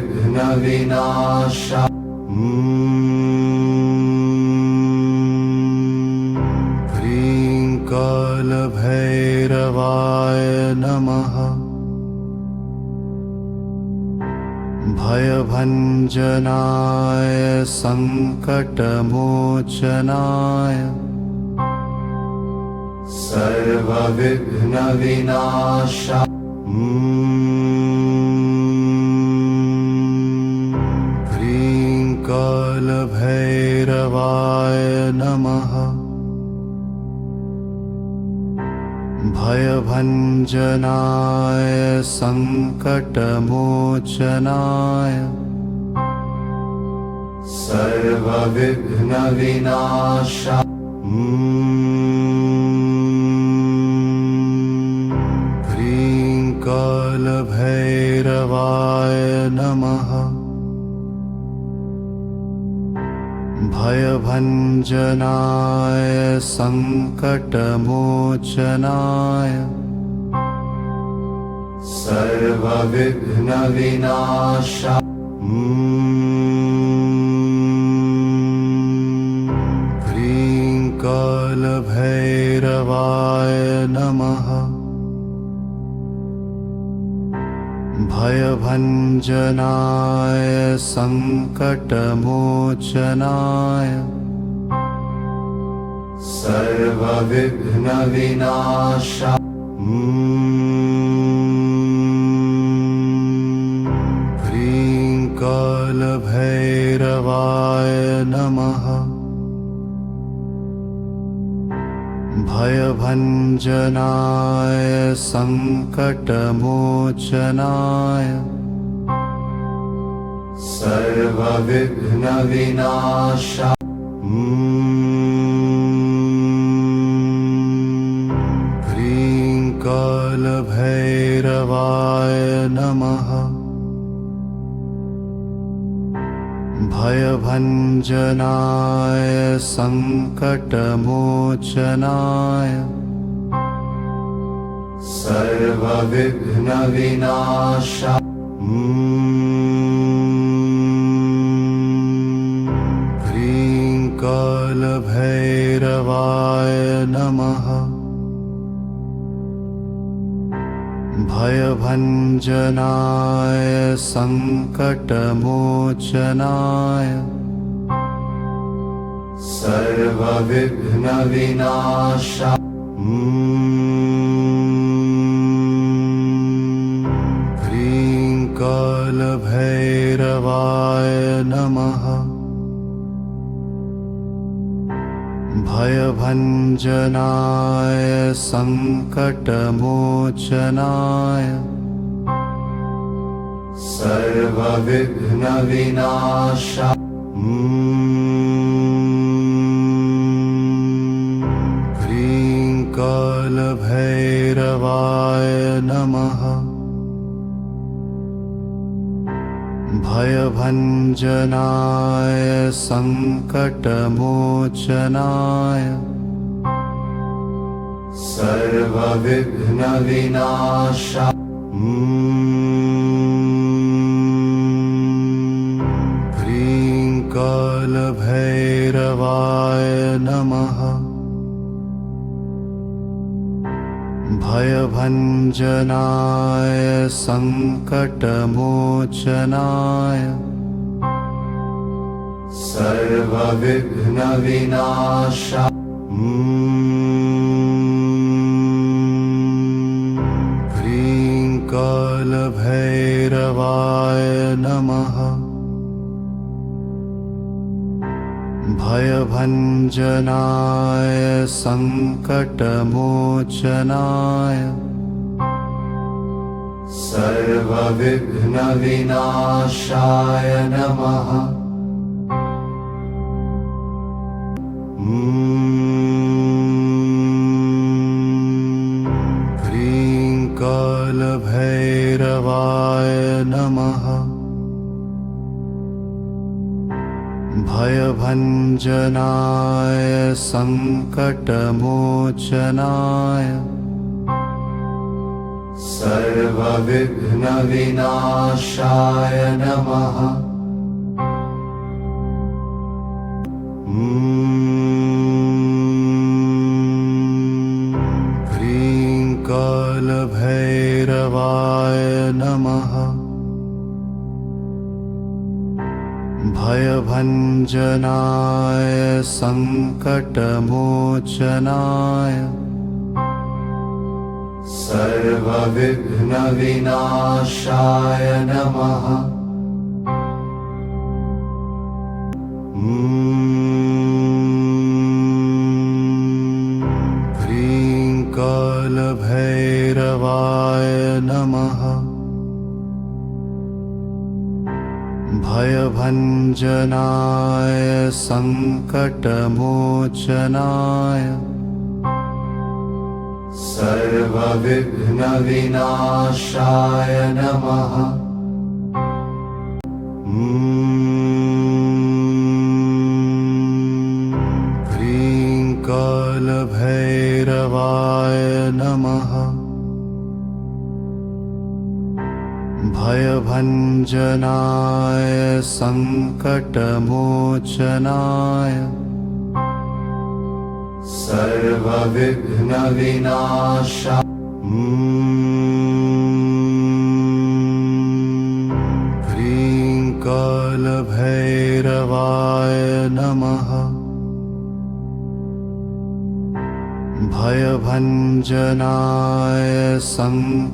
ह्रीं कालभैरवाय नमः। भयभञ्जनाय सङ्कटमोचनाय सर्वविघ्नविनाशाय ह्रीं कालभैरवाय नमः। भयभञ्जनाय सङ्कटमोचनाय सर्वविघ्नविनाशाय ह्रीं कालभैरवाय नमः। भयभञ्जनाय सङ्कटमोचनाय सर्वविघ्नविनाशाय ह्रीं कालभैरवाय नमः। भयभञ्जनाय सङ्कटमोचनाय सर्वविघ्नविनाशाय ह्रीं कालभैरवाय नमः। भयभञ्जनाय सङ्कटमोचनाय सर्वविघ्नविनाशाय ह्रीं कालभैरवाय नमः। भयभञ्जनाय सङ्कटमोचनाय सर्वविघ्नविनाशाय ह्रीं कालभैरवाय नमः। भयभञ्जनाय सङ्कटमोचनाय सर्वविघ्नविनाशाय ह्रीं कालभैरवाय नमः। भयभञ्जनाय सङ्कटमोचनाय सर्वविघ्नविनाशाय ह्रीं कालभैरवाय नमः। भयभञ्जनाय सङ्कटमोचनाय सर्वविघ्नविनाशाय ह्रीं कालभैरवाय नमः। भयभञ्जनाय सङ्कटमोचनाय सर्वविघ्नविनाशाय ह्रीं कालभैरवाय नमः। भयभञ्जनाय सङ्कटमोचनाय सर्वविघ्नविनाशाय नमः। ह्रीं कालभैरवाय नमः भयभञ्जनाय सङ्कटमोचनाय सर्वविघ्नविनाशाय नमः ह्रीं कालभैरवाय नमः भयभञ्जनाय सङ्कटमोचनाय सर्वविघ्नविनाशाय नमः ह्रीं कालभैरवाय नमः भयभञ्जनाय सङ्कटमोचनाय सर्वविघ्नविनाशाय नमः ह्रीं कालभैरवाय नमः भयभञ्जनाय सङ्कटमोचनाय सर्वविघ्नविनाशाय ह्रीं कालभैरवाय नमः भयभञ्जनाय सङ्कटमोचनाय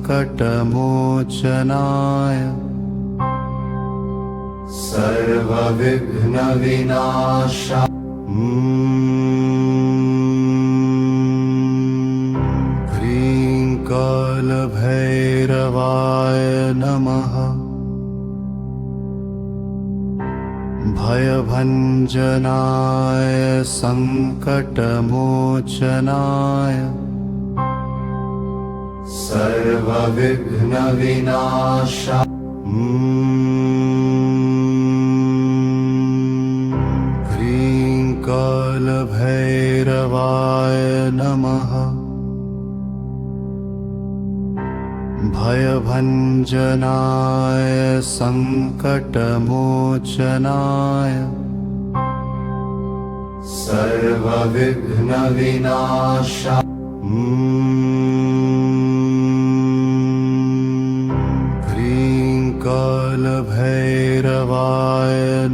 सर्वविघ्नविनाशाय ह्रीं कालभैरवाय नमः भयभञ्जनाय सङ्कटमोचनाय सर्वविघ्नविनाशाय ह्रीं कालभैरवाय नमः भयभञ्जनाय सङ्कटमोचनाय सर्वविघ्नविनाशाय ह्रीं कालभैरवाय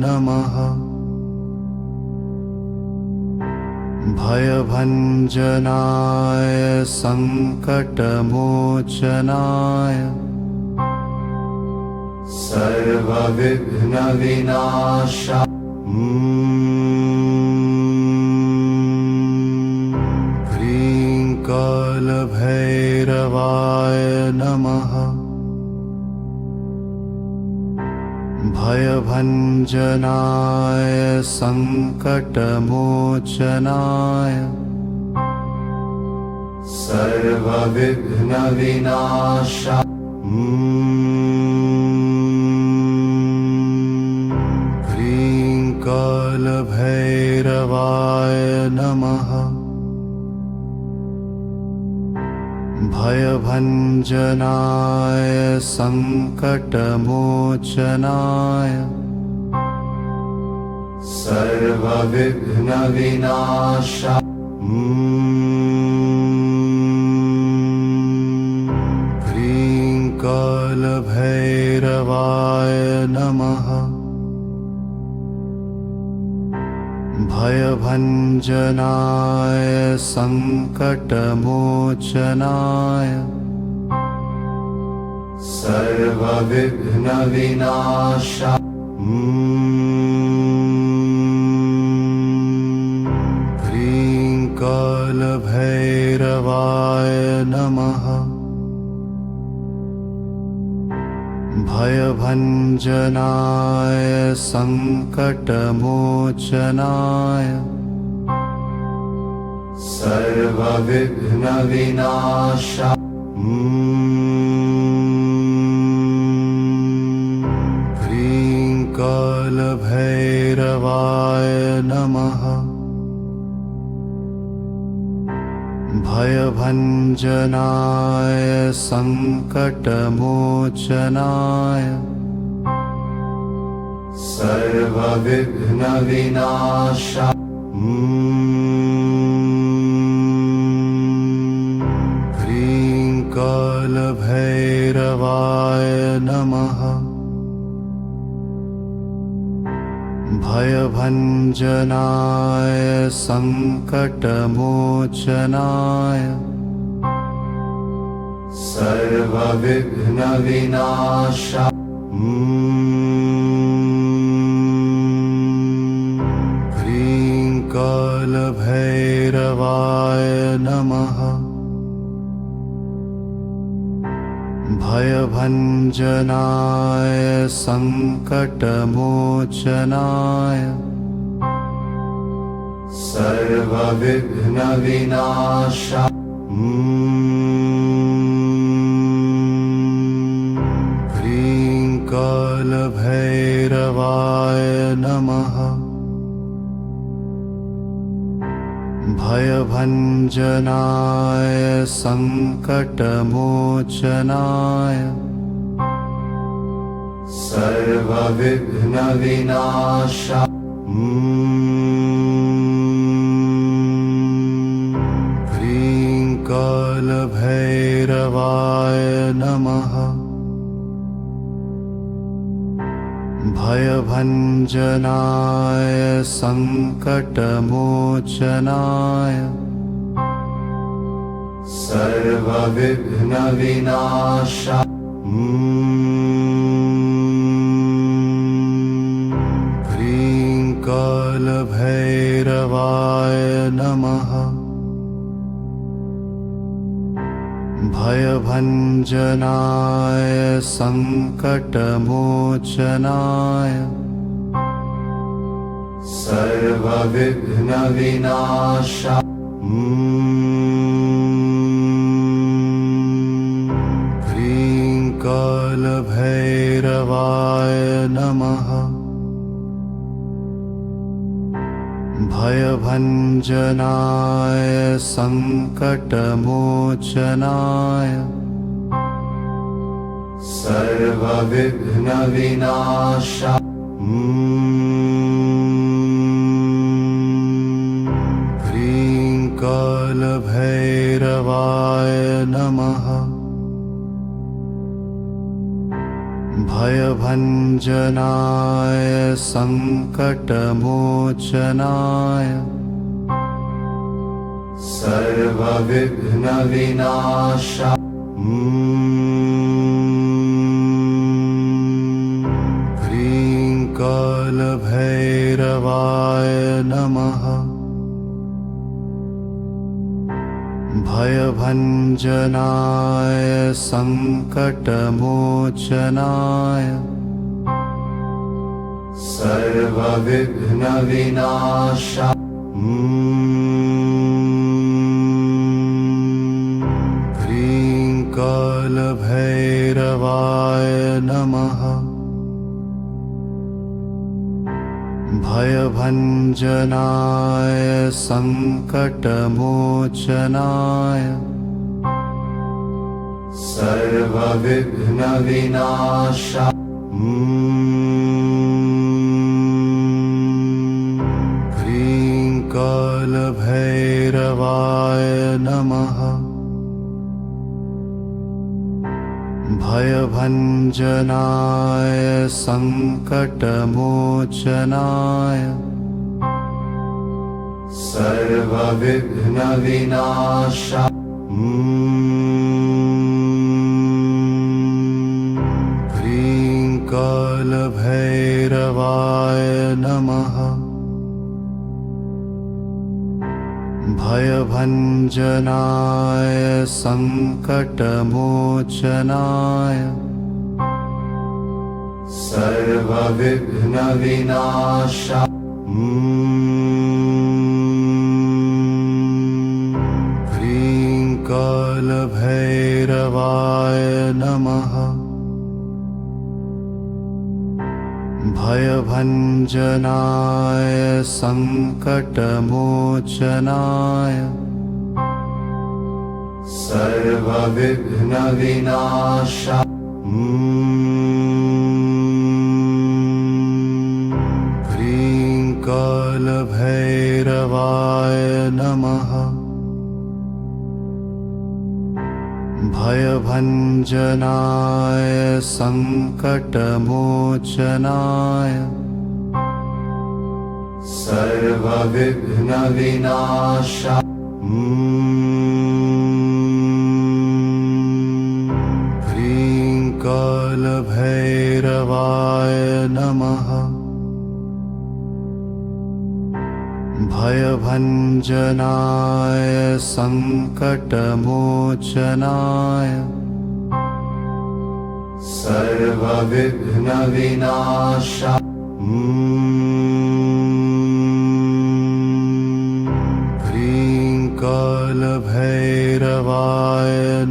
नमः भयभञ्जनाय सङ्कटमोचनाय सर्वविघ्नविनाशाय ह्रीं कालभैरवाय नमः भयभञ्जनाय सङ्कटमोचनाय सर्वविघ्नविनाशाय ह्रीं कालभैरवाय नमः भयभञ्जनाय सङ्कटमोचनाय सर्वविघ्नविनाशाय ह्रीं कालभैरवाय नमः भयभञ्जनाय सङ्कटमोचनाय सर्वविघ्नविनाशाय ह्रीं कालभैरवाय नमः भयभञ्जनाय सङ्कटमोचनाय सर्वविघ्नविनाशाय कालभैरवाय नमः। भयभञ्जनाय सङ्कटमोचनाय सर्वविघ्नविनाशाय ह्रीं कालभैरवाय नमः। भयभञ्जनाय सङ्कटमोचनाय सर्वविघ्नविनाशाय ह्रीं कालभैरवाय नमः। भयभञ्जनाय सङ्कटमोचनाय सर्वविघ्नविनाशाय ह्रीं कालभैरवाय नमः। भयभञ्जनाय सङ्कटमोचनाय सर्वविघ्नविनाशाय ह्रीं कालभैरवाय नमः। भयभञ्जनाय सङ्कटमोचनाय सर्वविघ्नविनाशाय ह्रीं कालभैरवाय नमः। भयभञ्जनाय सङ्कटमोचनाय सर्वविघ्नविनाशाय ह्रीं कालभैरवाय नमः। भयभञ्जनाय सङ्कटमोचनाय सर्वविघ्नविनाशाय ह्रीं कालभैरवाय नमः। भयभञ्जनाय सङ्कटमोचनाय सर्वविघ्नविनाशाय ह्रीं कालभैरवाय नमः। भयभञ्जनाय सङ्कटमोचनाय सर्वविघ्नविनाशाय ह्रीं कालभैरवाय नमः। भयभञ्जनाय सङ्कटमोचनाय सर्वविघ्नविनाशाय ह्रीं कालभैरवाय नमः। भयभञ्जनाय सङ्कटमोचनाय सर्वविघ्नविनाशाय ह्रीं कालभैरवाय नमः। भयभञ्जनाय सङ्कटमोचनाय सर्वविघ्नविनाशाय ह्रीं कालभैरवाय नमः। भयभञ्जनाय सङ्कटमोचनाय सर्वविघ्नविनाशाय ह्रीं कालभैरवाय नमः। भयभञ्जनाय सङ्कटमोचनाय सर्वविघ्नविनाशाय ह्रीं कालभैरवाय नमः। भयभञ्जनाय सङ्कटमोचनाय सर्वविघ्नविनाशाय ह्रीं कालभैरवाय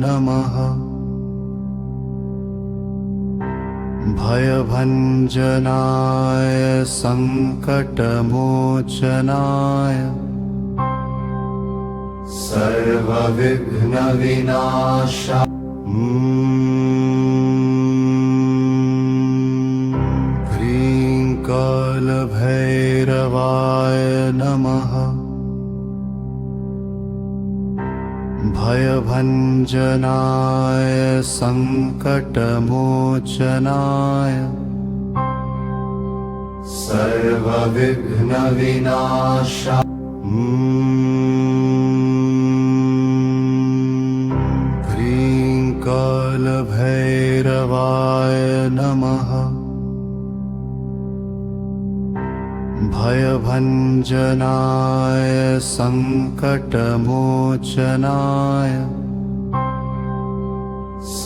नमः। भयभञ्जनाय सङ्कटमोचनाय सर्वविघ्नविनाशाय ह्रीं कालभैरवाय नमः। भयभञ्जनाय सङ्कटमोचनाय सर्वविघ्नविनाशाय ह्रीं कालभैरवाय नमः। भयभञ्जनाय सङ्कटमोचनाय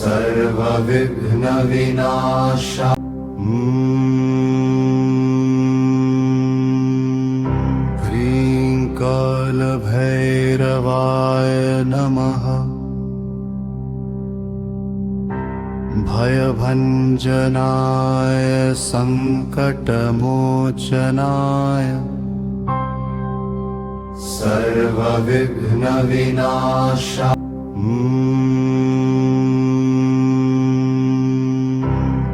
सर्वविघ्नविनाशाय ह्रीं कालभैरवाय नमः। भयभञ्जनाय सङ्कटमोचनाय सर्वविघ्नविनाशाय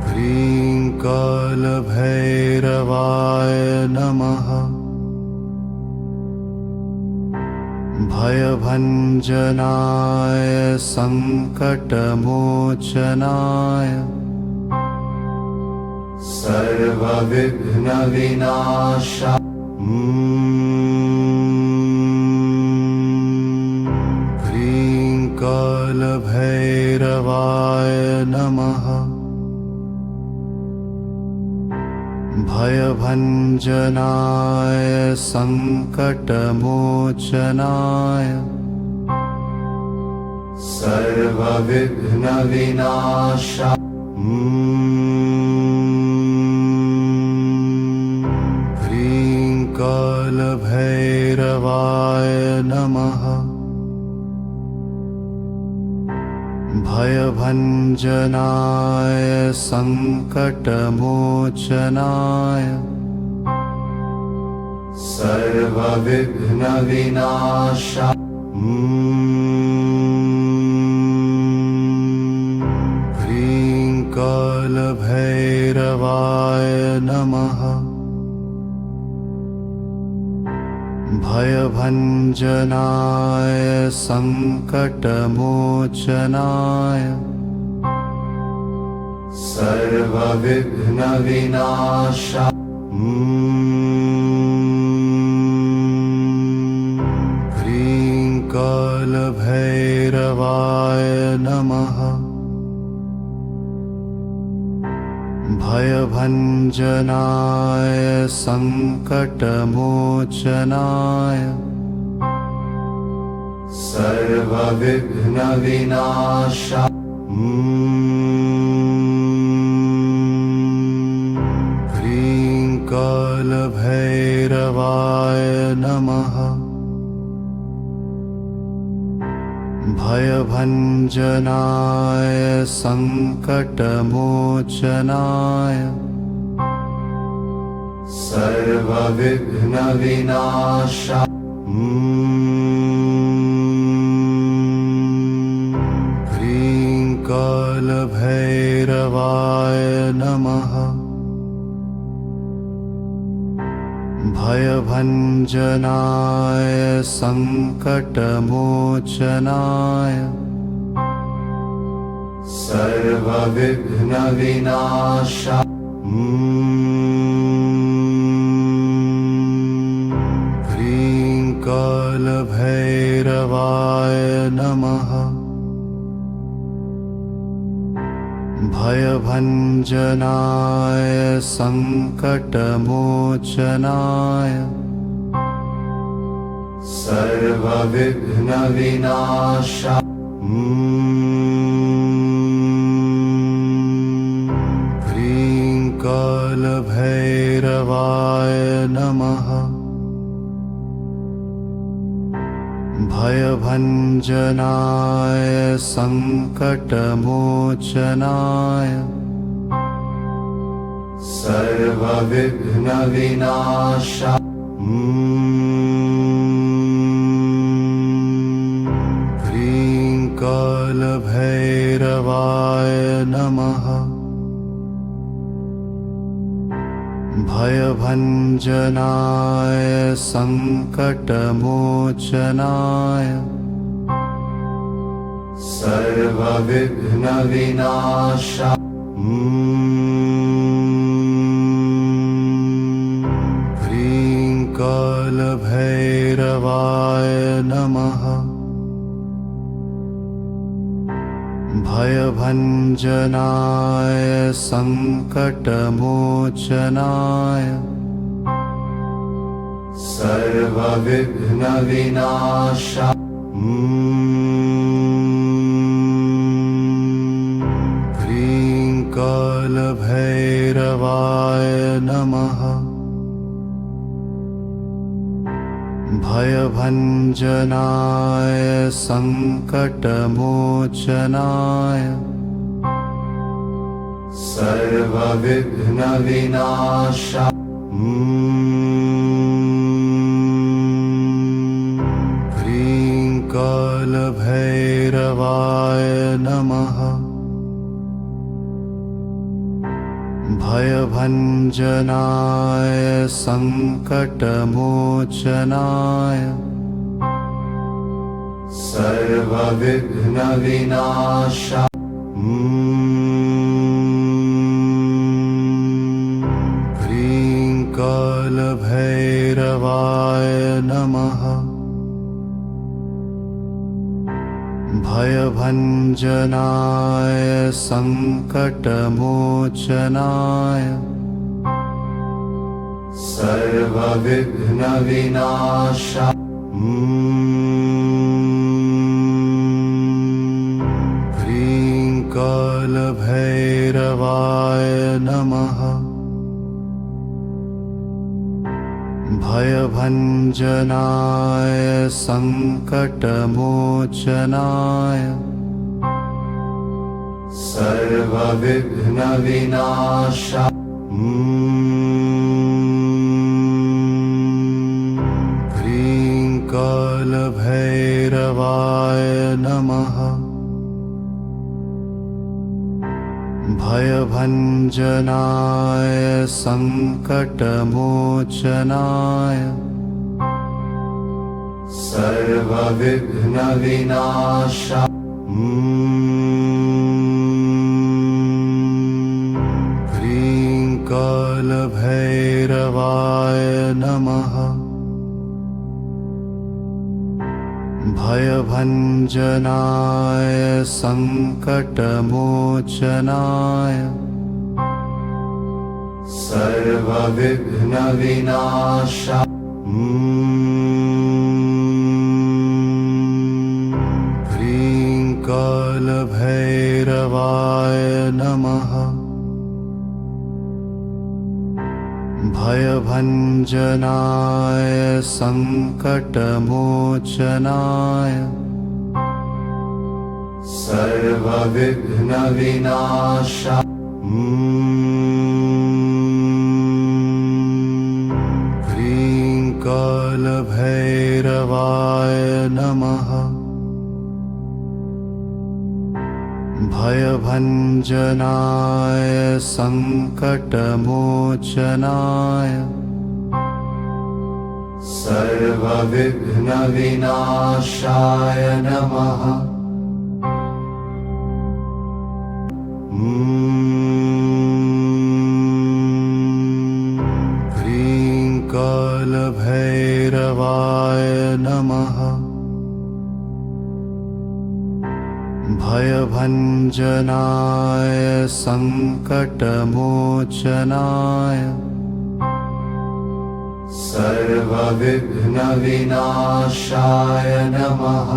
ह्रीं कालभैरवाय नमः। भयभञ्जनाय सङ्कटमोचनाय सर्वविघ्नविनाशाय ह्रीं कालभैरवाय नमः। भयभञ्जनाय सङ्कटमोचनाय सर्वविघ्नविनाशाय ह्रीं कालभैरवाय नमः। भयभञ्जनाय सङ्कटमोचनाय सर्वविघ्नविनाशाय ह्रीं कालभैरवाय नमः। भयभञ्जनाय सङ्कटमोचनाय सर्वविघ्नविनाशाय ह्रीं कालभैरवाय नमः। भयभञ्जनाय सङ्कटमोचनाय सर्वविघ्नविनाशाय ह्रीं कालभैरवाय नमः। भयभञ्जनाय सङ्कटमोचनाय सर्वविघ्नविनाशा ह्रीं कालभैरवाय नमः। भयभञ्जनाय सङ्कटमोचनाय सर्वविघ्नविनाशा ह्रीं कालभैरवाय नमः। भयभञ्जनाय सङ्कटमोचनाय सर्वविघ्नविनाशा ह्रीं कालभैरवाय नमः। भयभञ्जनाय सङ्कटमोचनाय सर्वविघ्नविनाशा ह्रीं कालभैरवाय नमः। भयभञ्जनाय सङ्कटमोचनाय सर्वविघ्नविनाशा ह्रीं कालभैरवाय नमः। भयभञ्जनाय सङ्कटमोचनाय सर्वविघ्नविनाशा ह्रीं कालभैरवाय नमः। भयभञ्जनाय सङ्कटमोचनाय सर्वविघ्नविनाशा ह्रीं कालभैरवाय नमः। भयभञ्जनाय सङ्कटमोचनाय सर्वविघ्नविनाशा ह्रीं कालभैरवाय नमः। भयभञ्जनाय सङ्कटमोचनाय सर्वविघ्नविनाशा ह्रीं कालभैरवाय नमः। भयभञ्जनाय सङ्कटमोचनाय सर्वविघ्नविनाशा ह्रीं कालभैरवाय नमः। भयभञ्जनाय सङ्कटमोचनाय सर्वविघ्नविनाशा ह्रीं कालभैरवाय नमः। भयभञ्जनाय सङ्कटमोचनाय सर्वविघ्नविनाशा ह्रीं कालभैरवाय नमः। भयभञ्जनाय सङ्कटमोचनाय सर्वविघ्नविनाशा भयभञ्जनाय सङ्कटमोचनाय सर्वविघ्नविनाशाय नमः। ह्रीं कालभैरवाय नमः। भयभञ्जनाय सङ्कटमोचनाय सर्वविघ्नविनाशाय नमः।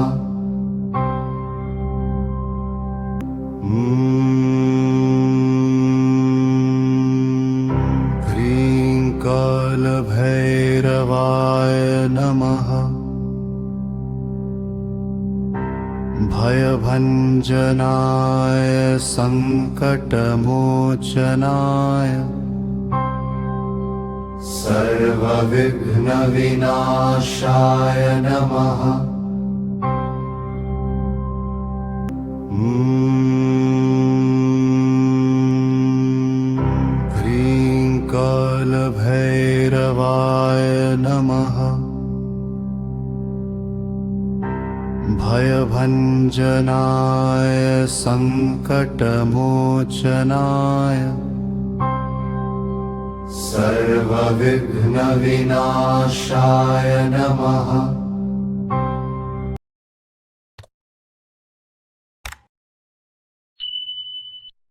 ह्रीं कालभैरवाय नमः। भयभञ्जनाय सङ्कटमोचनाय सर्वविघ्नविनाशाय नमः। ह्रीं कालभैरवाय नमः। भयभञ्जनाय सङ्कटमोचनाय सर्वविघ्नविनाशाय नमः।